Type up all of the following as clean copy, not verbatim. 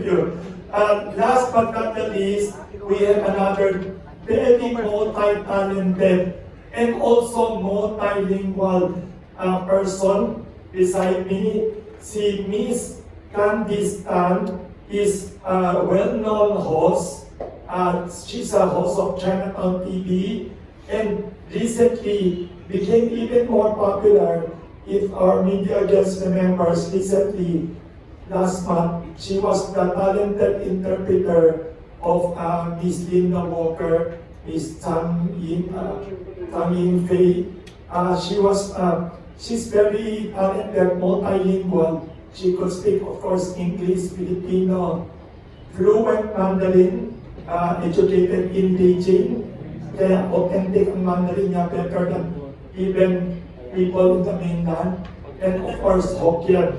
you. Last but not the least, we have another very multi-talented and also multilingual person beside me. Si Miss Candice Tan is a well-known host. She's a host of Chinatown TV and recently became even more popular. If our media just remembers, recently, last month, she was the talented interpreter of Miss Linda Walker, Miss Tang Yin Fei. She's very talented, multilingual. She could speak, of course, English, Filipino, fluent Mandarin, educated in Beijing. Kaya authentic ang Mandarin niya, better than even people in the mainland, and of course Hokkien.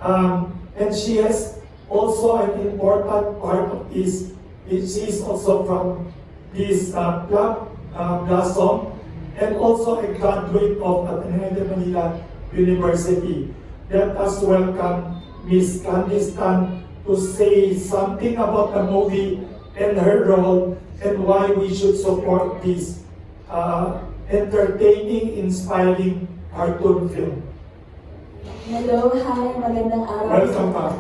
And she has also an important part of this. She is also from this Club Blossom, and also a graduate of Ateneo de Manila University. Let us welcome Miss Candice Tan to say something about the movie and her role and why we should support this entertaining, inspiring cartoon film. Hello, hi, magandang araw. Welcome back.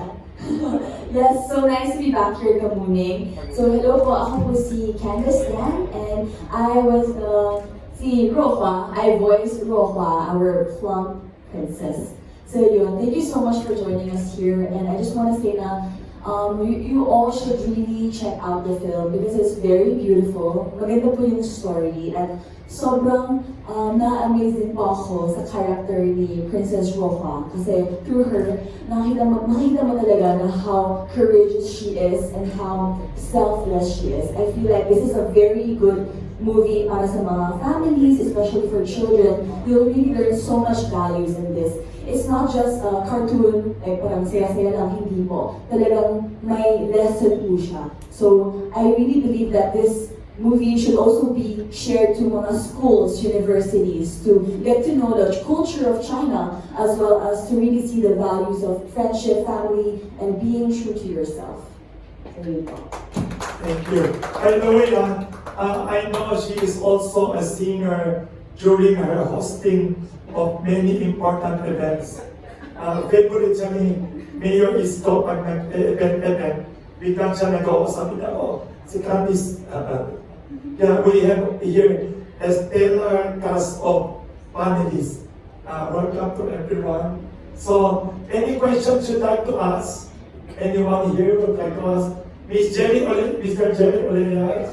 Yes, so nice to be back here, Kamuning. So hello po, ako po si Candice Tan, and I was si Rohua. I voiced Rohua, our plum princess. So yun, thank you so much for joining us here, and I just want to say na you all should really check out the film because it's very beautiful. Maganda po yung story at sobrang na-amaze din po ako sa character ni Princess Rohua kasi through her, nakita mo talaga na how courageous she is and how selfless she is. I feel like this is a very good movie para sa mga families, especially for children. You'll really learn so much values in this. It's not just a cartoon, like parang saya-saya lang, hindi po. Talagang may lesson po siya. So, I really believe that this movie should also be shared to mga schools, universities, to get to know the culture of China, as well as to really see the values of friendship, family, and being true to yourself. So, yun po. Thank you. By the way, I know she is also a singer during her hosting of many important events. Favorite siya ni Mayor Isko pag nag-event, biglang siya nag-uusap niya, si Candice, yeah, we have here a stellar cast of panelists. Welcome to everyone. So, any questions you'd like to ask? Anyone here would like to ask? Mr. Jerry Olea.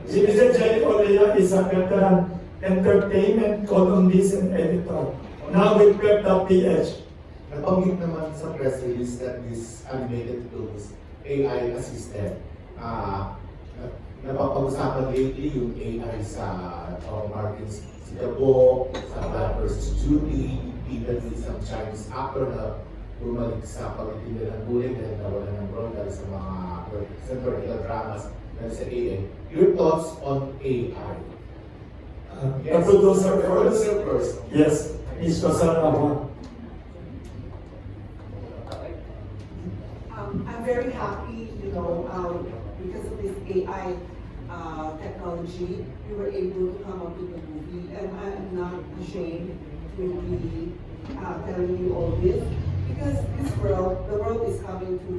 Mr. Jerry Olea is a veteran entertainment columnist and editor. Now with Web.ph. Nabanggit naman sa press release that this animated film is AI assisted. Napapag-usapan lately yung AI sa Martins Sigabo, sa Black vs. Judy, even with some Chinese actor na bumalik sa pag-itinda ng bullying dahil nawala ng role dahil sa mga vertical dramas dahil sa AI. Your thoughts on AI? The producer first. Yes, Ms. Rosana. I'm very happy, because of this AI technology, we were able to come up with a movie, and I'm not ashamed to be telling you all this, because the world is coming to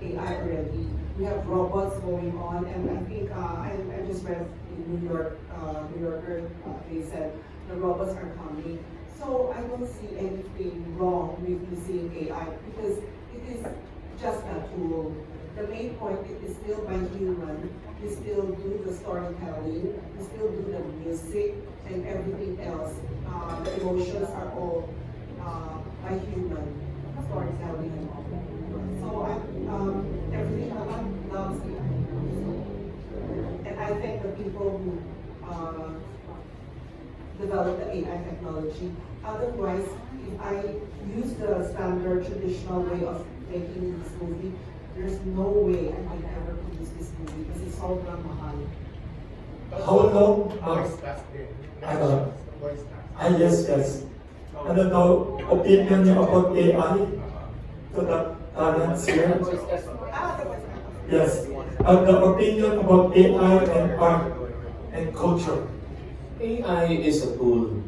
AI already. We have robots going on, and I think I just read in New Yorker, they said the robots are coming. So I don't see anything wrong with using AI because it is just a tool. The main point is still by human. We still do the storytelling, we still do the music and everything else. The emotions are all by human storytelling and all. So everything loves it. And I thank the people who developed the AI technology. Otherwise, if I use the standard traditional way of making this movie, there's no way I can ever produce this movie because it's so mahal. How long? Voice casting. Voice casting. Yes. Ano daw, opinion niyo about AI? to the talents here. Ah, that was Yes, the opinion about AI and art and culture. AI is a tool,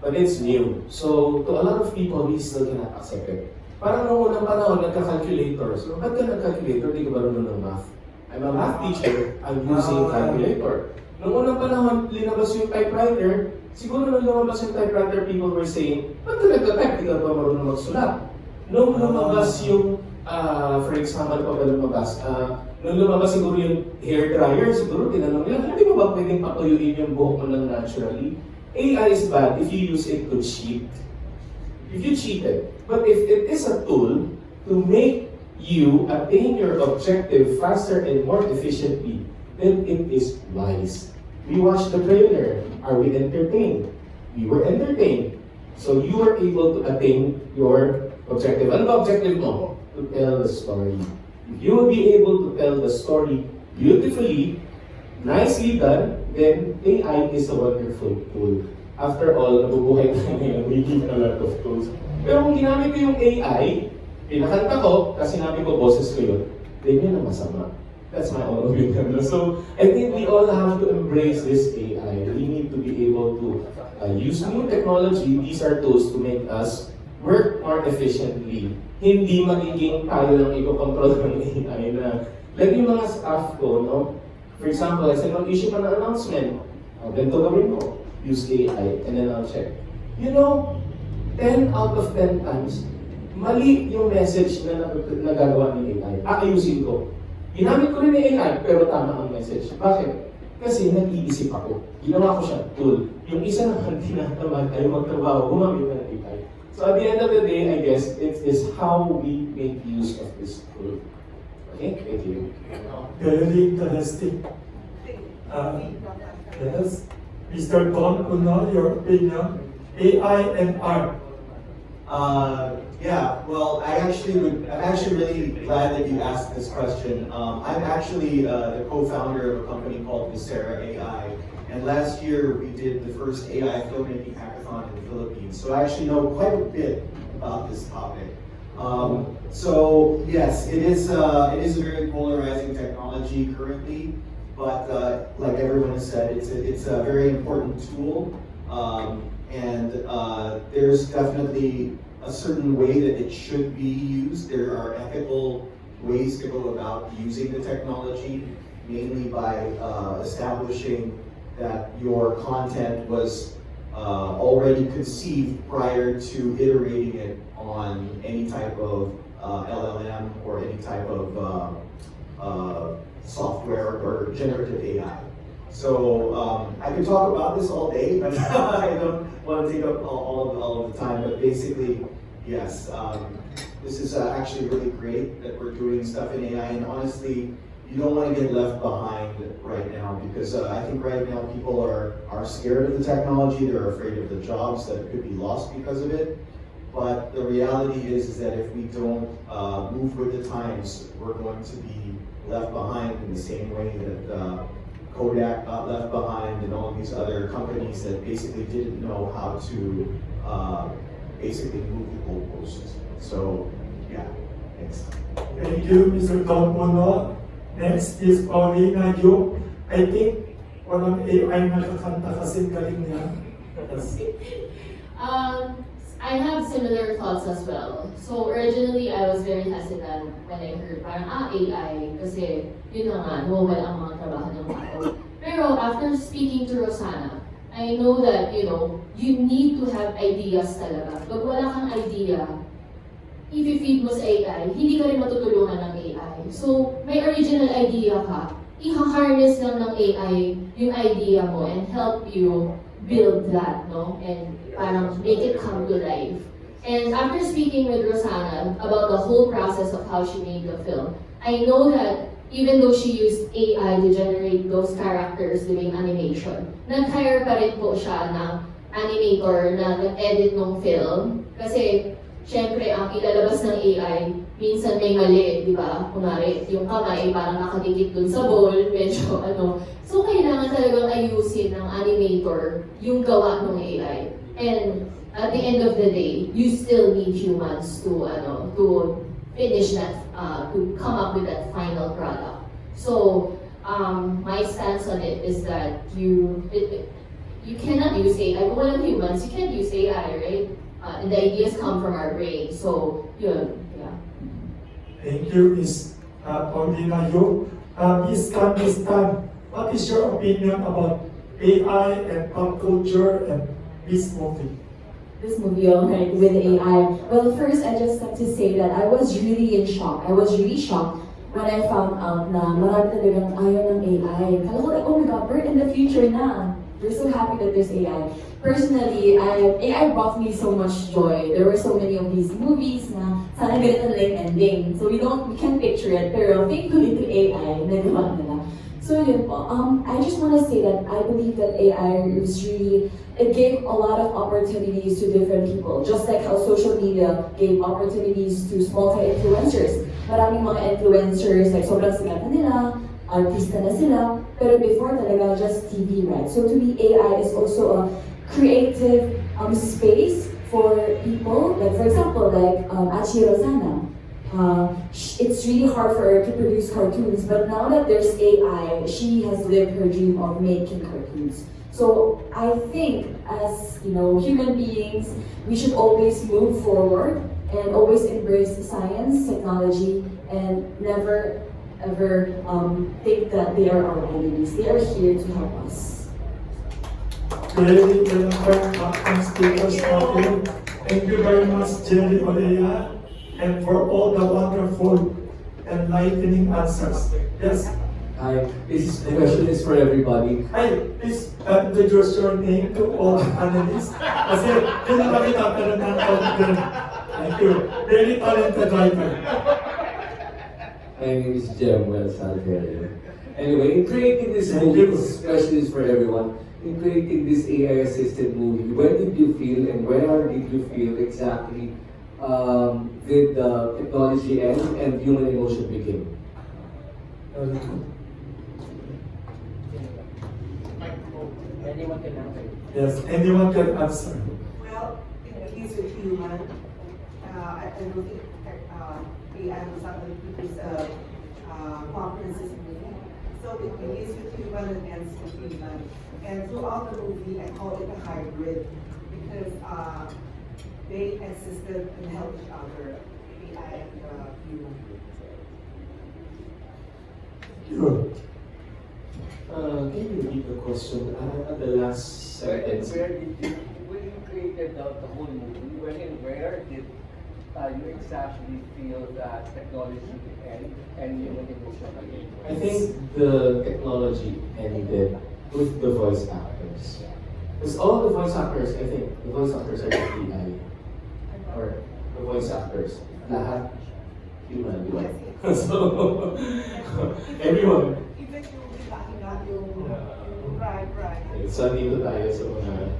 but it's new. So, to a lot of people, we still cannot accept it. Parang noong unang panahon, nagka-calculator. So, ba't ka nag-calculator? Di ka marunong ng math. I'm a math teacher, I'm using calculator. Noong unang panahon, linabas yung typewriter. Siguro nung lumabas yung typewriter, people were saying, ba't ka nagka-type? Di ka ba marunong magsulat? Nung lumabas yung, for example, pa ba lumabas? Nung lumabas siguro yung hair dryer, siguro tinanong nila, hindi mo ba pwedeng patuyuin yung buhok mo lang naturally? AI is bad if you use it to cheat. If you cheated. But if it is a tool to make you attain your objective faster and more efficiently, then it is wise. We watched the trailer. Are we entertained? We were entertained. So you were able to attain your objective. Ano ba objective mo? To tell the story. If you will be able to tell the story beautifully, nicely done, then AI is a wonderful tool. After all, nabubuhay tayo ngayon, we need a lot of tools. Pero kung ginamit ko yung AI, pinakanta ko, kasi sinabi ko, boses ko yun, then yun ang masama. That's my own opinion. So, I think we all have to embrace this AI. We need to be able to use new technology. These are tools to make us work more efficiently. Hindi magiging tayo lang i-control ng AI na, like yung mga staff ko, no? For example, I said, mag-issue ka ng announcement. Ganito gawin mo. Use AI, and then I'll check. You know, 10 out of 10 times, mali yung message na nagagawa ni AI. Aayusin ko. Ginamit ko rin ni AI, pero tama ang message. Bakit? Kasi nag-iisip ako. Ginawa ko siya tool. Yung isa naman tinatamad ay magtrabaho, gumamit na ng AI. So at the end of the day, I guess, it is how we make use of this tool. Okay? Thank you. Very interesting. Yes. Mr. Don Kuno, your opinion, AI and art. Yeah, well, I'm actually really glad that you asked this question. I'm actually the co-founder of a company called Visera AI, and last year we did the first AI filmmaking hackathon in the Philippines. So I actually know quite a bit about this topic. So yes, it is a very polarizing technology currently, but like everyone has said, it's a very important tool, and there's definitely a certain way that it should be used. There are ethical ways to go about using the technology, mainly by establishing that your content was already conceived prior to iterating it on any type of LLM or any type of software or generative AI. So I could talk about this all day, but I don't want to take up all of the time. But basically, yes, this is actually really great that we're doing stuff in AI. And honestly, you don't want to get left behind right now, because I think right now people are scared of the technology. They're afraid of the jobs that could be lost because of it. But the reality is that if we don't move with the times, we're going to be left behind in the same way that Kodak got left behind, and all these other companies that basically didn't know how to basically move the goalposts. So, yeah, thanks. Thank you, Mr. Don Kuno. Next is Paulina Yu. I think walang AI nakakanta kasi galing niya. Yes. I have similar thoughts as well. So originally, I was very hesitant when I heard parang AI kasi yun na nga, nawawala ang mga trabaho ng tao. Pero after speaking to Rosana, I know that, you need to have ideas talaga. Pag wala kang idea, i-feed mo sa AI, hindi ka rin matutulungan ng AI. So, may original idea ka, i-harness lang ng AI yung idea mo and help you build that, no? And parang make it come to life. And after speaking with Rosana about the whole process of how she made the film, I know that even though she used AI to generate those characters doing animation, nag-hire pa rin po siya ng animator na nag-edit ng film. Kasi, syempre, ang ilalabas ng AI, minsan may mali, di ba? Kunwari, yung kamay parang nakadikit dun sa bowl, medyo So, kailangan talagang ayusin ng animator yung gawa ng AI. And at the end of the day, you still need humans to finish that, to come up with that final product. So my stance on it is that you cannot use AI. But walang humans, you can't use AI, right? And the ideas come from our brain. So yun, yeah. Thank you, Ms. Paulina Yu. Ms. Candice Tan, what is your opinion about AI and pop culture and this movie? This movie, alright, with AI. Well, first, I just have to say that I was really in shock. I was really shocked when I found out na marami talagang ayaw ng AI. Kala ko like, oh my God, we're in the future na. We're so happy that there's AI. Personally, AI brought me so much joy. There were so many of these movies na sana ganito na yung ending. So we can't picture it, pero thankfully to AI, nagawa nila. So yun po, I just want to say that I believe that AI is really, it gave a lot of opportunities to different people. Just like how social media gave opportunities to multi-influencers. Maraming mga influencers, like sobrang sikat na nila, artista na sila, pero before talaga just TV, right? So to me, AI is also a creative space for people, like for example, like Achi Rosana. It's really hard for her to produce cartoons, but now that there's AI, she has lived her dream of making cartoons. So I think as human beings, we should always move forward and always embrace science, technology, and never ever think that they are our enemies. They are here to help us. Very eloquent speakers talking. Thank you very much, Jerry Olea, and for all the wonderful, enlightening answers. Yes. Hi, the question is for everybody. Hi, please introduce your name to all the panelists. Kasi kailangan kita pero na-confident. Thank you. Very talented writer. My name is Jemuel Salverio. Anyway, in creating this Thank movie, you. this question is for everyone. In creating this AI-assisted movie, when did you feel and where did you feel exactly did the technology end and human emotion begin? Very good. Anyone can answer. Yes, anyone can answer. Well, in the case of human, I don't think AI was not going to produce conferences movie. So it begins with human and ends with human. And throughout the movie, I call it a hybrid because they existed and helped each other, AI and human. Good. Can you repeat the question at the last sentence? When you created the whole movie, when and where did you exactly feel that technology end and human emotion again? I think the technology ended with the voice actors. Because all the voice actors, I think, the voice actors are AI. Or the voice actors. Lahat human, di ba? So, everyone. Even yung backing up yung right. So, dito tayo sa mga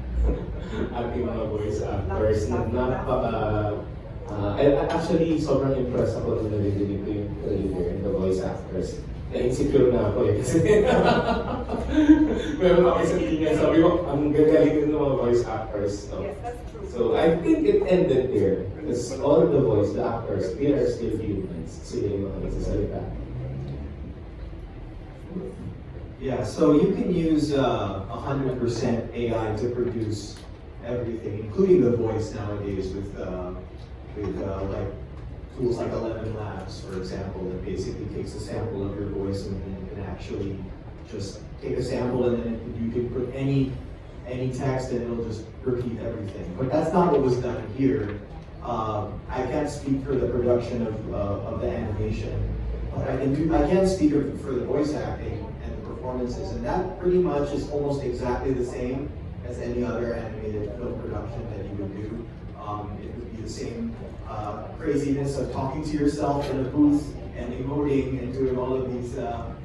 ating mga voice actors na actually, sobrang impressed ako nung narinig ko yung trailer and the voice actors. Na-insecure na ako eh. Kasi meron ako sa linya, sabi ko, ang gagaling ng mga voice actors. No? Yes, that's true. So, I think it ended there. Because all the voice, the actors, they are still humans. Sila yung mga nagsasalita. Yeah, so you can use 100% AI to produce everything, including the voice nowadays with like tools like 11 Labs, for example, that basically takes a sample of your voice and then can actually just take a sample and then you can put any text and it'll just repeat everything. But that's not what was done here. I can't speak for the production of the animation, but I can speak for the voice acting and the performances, and that pretty much is almost exactly the same as any other animated film production that you would do. It would be the same craziness of talking to yourself in a booth and emoting and doing all of these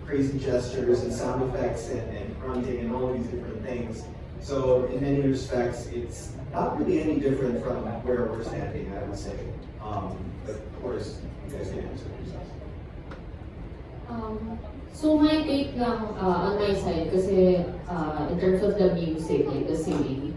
crazy gestures and sound effects and grunting and all of these different things. So in many respects, it's not really any different from where we're standing, I would say. But of course, you guys can answer yourselves. So my take lang on my side, kasi in terms of the music, like the singing,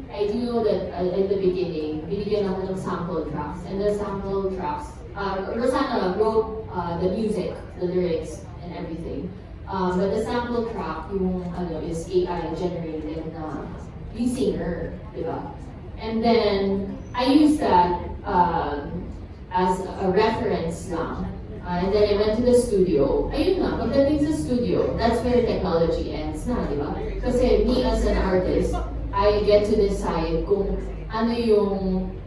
I do know that in the beginning, binigyan ako ng sample tracks. And the sample tracks, Rosanna wrote the music, the lyrics, and everything. But the sample track, yung is AI generated na yung singer, di ba? And then, I used that as a reference lang. And then I went to the studio. Ayun na, pagdating sa studio, that's where technology ends na, di ba? Kasi me as an artist, I get to decide kung ano yung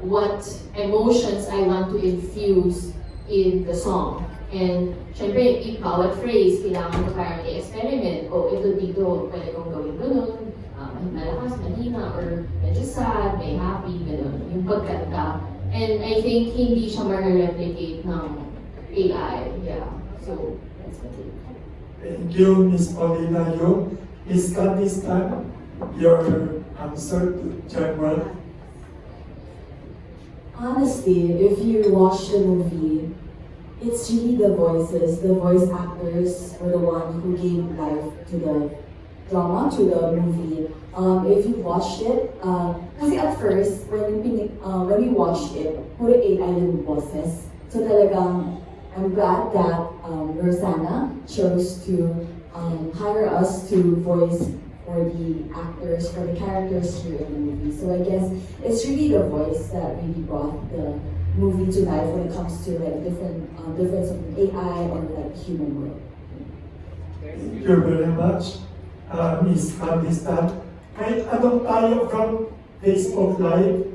what emotions I want to infuse in the song. And syempre, bawat phrase, kailangan mo parang i-experiment. O ito dito, pwede kong gawin ganun. Malakas, mahina, or medyo sad, may happy, ganun. Yung pagkanta. And I think hindi siya ma-replicate ng AI. Yeah. So, that's my take. Thank you, Ms. Paulina Yu. Ms. Candice Tan, your answer to General. Honestly, if you watch the movie, it's really the voices, the voice actors were the one who gave life to the drama, to the movie. If you watched it, kasi at first, when we watched it, puro AI yung boses. So talagang, I'm glad that Rosanna chose to hire us to voice for the actors, for the characters here in the movie. So I guess it's really the voice that really brought the movie to life when it comes to like difference of AI and like human world. Thank you very much, Ms. Candice Tan. May tanong tayo from Facebook Live.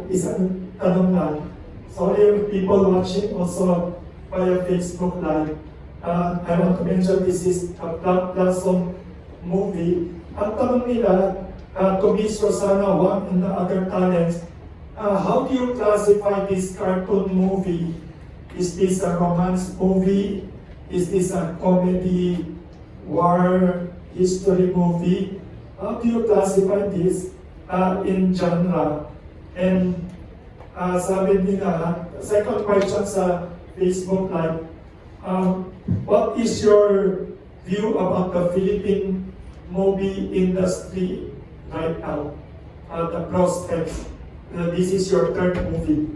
Isang tanong lang. Sorry, people watching also via Facebook Live. I want to mention this is a Black Blossom movie. Ang tanong nila to Miss Rosanna Wang and the other talents, how do you classify this cartoon movie? Is this a romance movie? Is this a comedy, war, history movie? How do you classify this in genre? And sabi nila, second question sa Facebook Live, what is your view about the Philippine movie industry right now? The prospects. This is your third movie.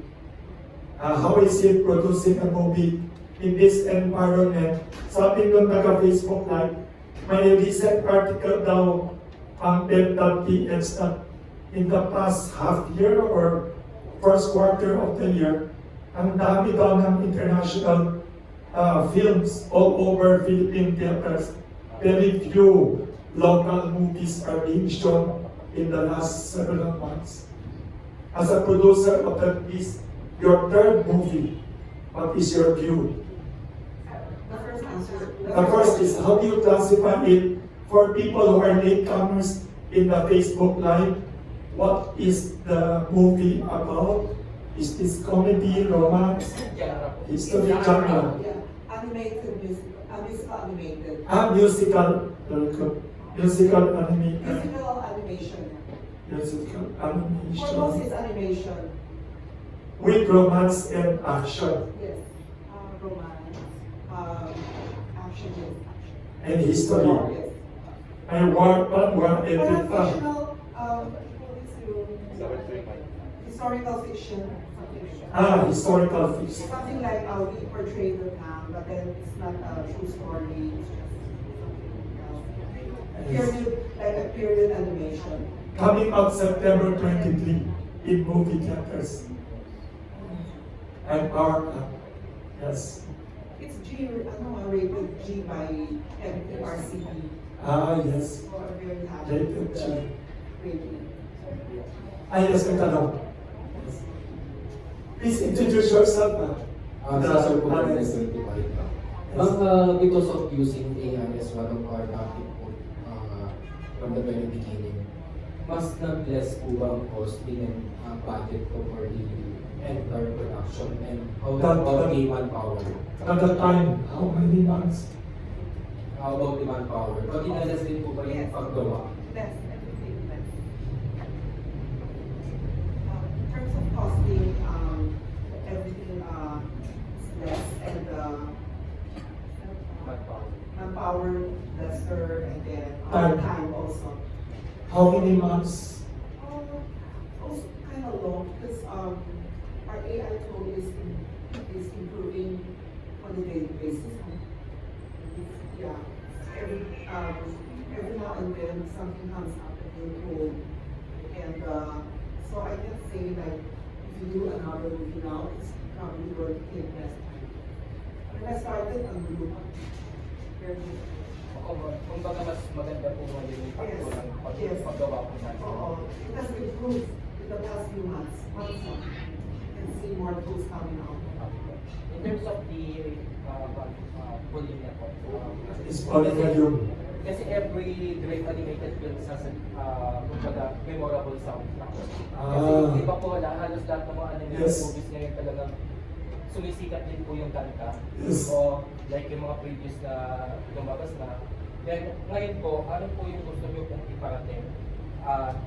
How is it producing a movie in this environment? Sabi nung taga-Facebook Live, may recent article daw ang Dev.ph na in the past half year or first quarter of the year, ang dami daw ng international films all over Philippine theaters. Very few local movies are being shown in the last several months. As a producer of at least your third movie, what is your view? The first answer. The first is, how do you classify it for people who are latecomers in the Facebook Live? What is the movie about? Is this comedy, romance, history, genre? Yeah, animated musical, musical animated. Musical, very good. Musical animation. Musical animation. Musical For most, animation. it's animation. With romance and action. Yes. Romance. Action, yes. Action. And history. Yes. And war, Or and fictional, historical fiction. Something like that. historical fiction. Something like we portray the town, but then it's not a true story. It's just something period, like a period animation. Coming out September 23 in movie theaters. And our, yes. It's rated G by MRCB. Yes. So I'm very happy Rated with G. the rating. Yes, may tanong. Please introduce yourself. Sir po from S25. Because of using AI as one of our topic po, from the very beginning, mas nag-less po ba ang costing and budget po for the entire production and how about the manpower? At the time, how many months? How about the manpower? Pag inalas din po ba yung paggawa? Less, everything less. In terms of costing, everything is less, and manpower lesser, and then time also. How many months? Also kind of long because our AI tool is in something comes up that you're cool. And so I can say like, if you do another movie now, it's probably going to take less time. When I started, ang gulo pa. Very good. Kung baga mas maganda po ngayon yung fakto ng Yes. paggawa po natin. Oo. It has improved in the past few months. You can see more tools coming out. In terms of the bullying na po, It's volume. kasi every direct animated film has kumbaga memorable soundtrack. Kasi Ah. iba po halos lahat ng mga animated Yes. movies ngayon talagang sumisikat din po yung kanta. Yes. O like yung mga previous na lumabas na. Then ngayon po, ano po yung gusto nyo pong iparating?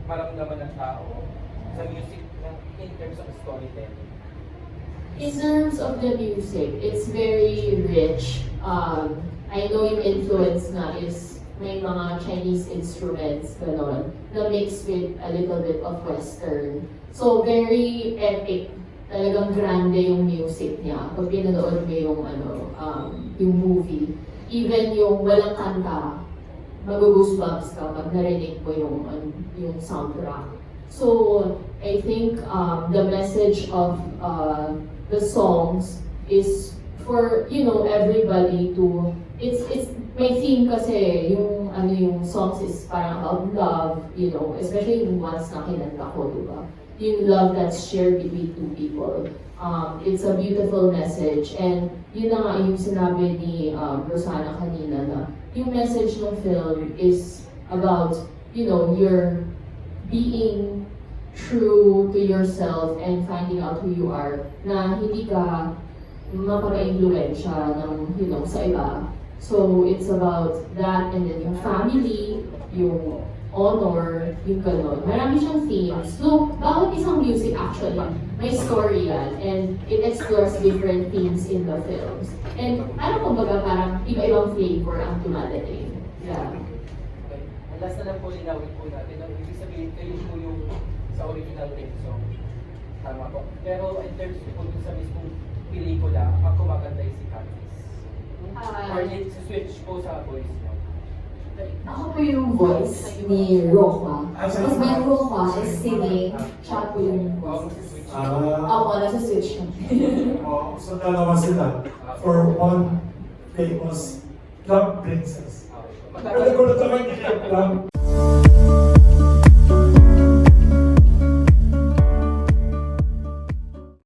Maramdaman ng tao sa music in terms of storytelling. In terms of the music, it's very rich. I know yung influence nga is may mga Chinese instruments, gano'n, na mixed with a little bit of Western. So, very epic. Talagang grande yung music niya. Pag pinanood mo yung, yung movie, even yung walang kanta, mag-goosebumps ka pag narinig mo yung soundtrack. So, I think the message of the songs is for, everybody to, it's may theme kasi yung songs is parang about love, especially yung ones na kinanta ko, diba? Yung love that's shared between two people. It's a beautiful message, and yun na nga yung sinabi ni Rosana kanina na yung message ng film is about, your being true to yourself and finding out who you are, na hindi ka mapaka-influensya ng, sa iba. So, it's about that, and then yung family, yung honor, yung gano'n. Marami siyang themes. So, bawat isang music actually, may story yan, and it explores different themes in the films. And kumbaga parang iba-ibang flavor ang dumadating. Yeah. Okay. And last na lang po linawin po natin. Ang ibig sabihin, kayo po yung sa original theme song. Tama po. Pero in terms po dun sa mismong pelikula, ang kumakanta ay si Candice. Or switch po sa voice niyo. Ako po yung voice ni Rohua. Tapos may Rohua is singing, siya po yung voice. Ako, nasa switch kami. So dalawa sila for one famous love princess. Pero ko na naman